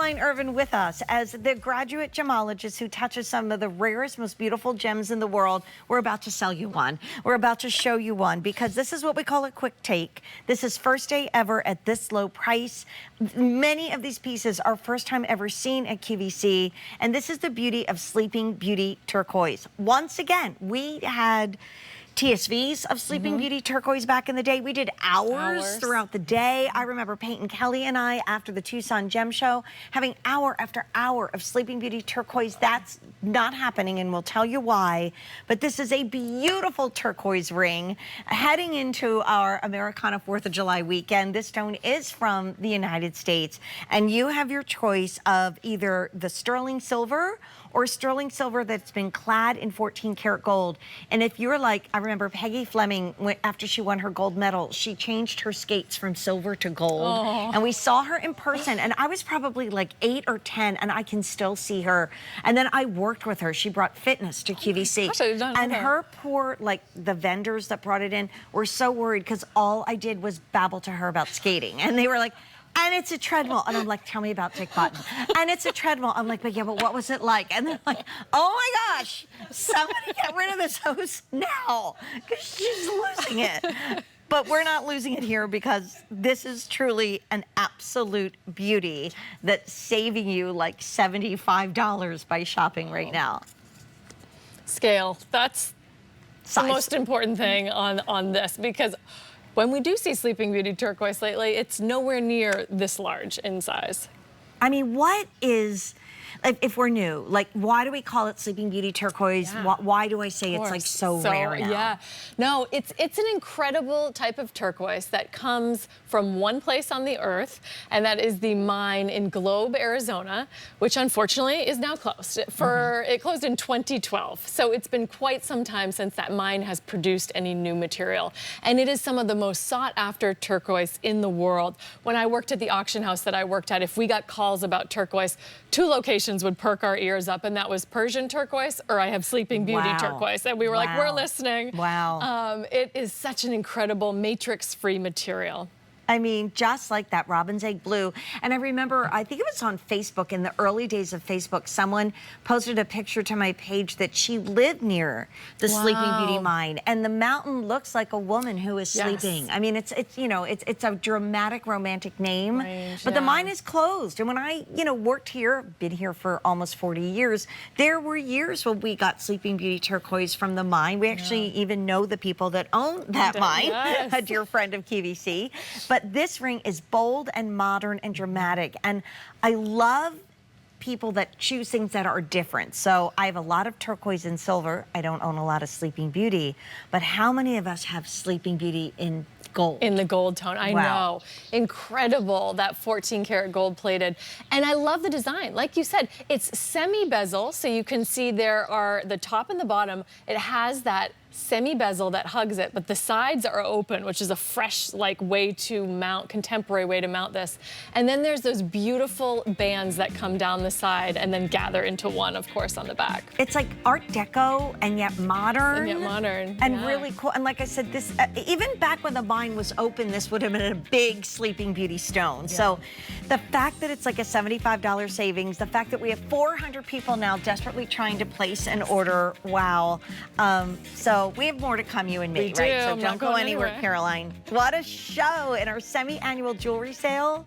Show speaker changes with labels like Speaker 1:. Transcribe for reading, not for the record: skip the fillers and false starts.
Speaker 1: Caroline Irvin with us as the graduate gemologist who touches some of the rarest, most beautiful gems in the world. We're about to sell you one. We're about to show you one because this is what we call a quick take. This is first day ever at this low price. Many of these pieces are first time ever seen at QVC, and this is the beauty of Sleeping Beauty Turquoise. Once again, we had TSVs of Sleeping Beauty Turquoise back in the day. We did hours throughout the day. I remember Peyton Kelly and I, after the Tucson Gem Show, having hour after hour of Sleeping Beauty Turquoise. That's not happening, and we'll tell you why. But this is a beautiful turquoise ring heading into our Americana 4th of July weekend. This stone is from the United States, and you have your choice of either the sterling silver or sterling silver that's been clad in 14 karat gold. And if you're like, I remember Peggy Fleming, after she won her gold medal, she changed her skates from silver to gold. And we saw her in person, and I was probably like 8 or 10, and I can still see her. And then I worked with her. She brought fitness to QVC.
Speaker 2: Gosh, I did not know
Speaker 1: and
Speaker 2: that.
Speaker 1: her poor, like the vendors that brought it in were so worried because all I did was babble to her about skating. And they were like, and it's a treadmill. And I'm like, tell me about Tick Button. And it's a treadmill. I'm like, but yeah, but what was it like? And they're like, oh my gosh, somebody get rid of this host now because she's losing it. But we're not losing it here because this is truly an absolute beauty that's saving you like $75 by shopping right now.
Speaker 2: Scale. That's
Speaker 1: Size.
Speaker 2: the most important thing on this, because when we do see Sleeping Beauty Turquoise lately, it's nowhere near this large in size.
Speaker 1: I mean, what is, if we're new, like, why do we call it Sleeping Beauty Turquoise?
Speaker 2: Yeah.
Speaker 1: Why do I say it's like so rare now?
Speaker 2: Yeah, no, it's an incredible type of turquoise that comes from one place on the earth, and that is the mine in Globe, Arizona, which unfortunately is now closed. It closed in 2012, so it's been quite some time since that mine has produced any new material, and it is some of the most sought after turquoise in the world. When I worked at the auction house that I worked at, if we got calls about turquoise, 2 locations would perk our ears up, and that was Persian turquoise or I have Sleeping Beauty turquoise. And we were like, we're listening.
Speaker 1: Wow.
Speaker 2: It is such an incredible matrix-free material.
Speaker 1: I mean, just like that robin's egg blue. And I remember, I think it was on Facebook, in the early days of Facebook, someone posted a picture to my page that she lived near the Sleeping Beauty mine. And the mountain looks like a woman who is sleeping. I mean, it's you know, it's a dramatic, romantic name. But the mine is closed. And when I, worked here, been here for almost 40 years, there were years when we got Sleeping Beauty Turquoise from the mine. We actually even know the people that own that mine, a dear friend of QVC. But this ring is bold and modern and dramatic, and I love people that choose things that are different. So I have a lot of turquoise and silver. I don't own a lot of Sleeping Beauty, but how many of us have Sleeping Beauty in gold?
Speaker 2: In the gold tone, I know. Incredible, that 14 karat gold plated. And I love the design. Like you said, it's semi-bezel, so you can see there are the top and the bottom. It has that semi-bezel that hugs it, but the sides are open, which is a fresh way to mount, contemporary way to mount this. And then there's those beautiful bands that come down the side and then gather into one, of course, on the back.
Speaker 1: It's like Art Deco and yet modern. And really cool. And like I said, this even back when the mine was open, this would have been a big Sleeping Beauty stone. So the fact that it's like a $75 savings, the fact that we have 400 people now desperately trying to place an order, wow. So we have more to come, you and me, right? So don't go anywhere, Caroline. What a show in our semi-annual jewelry sale.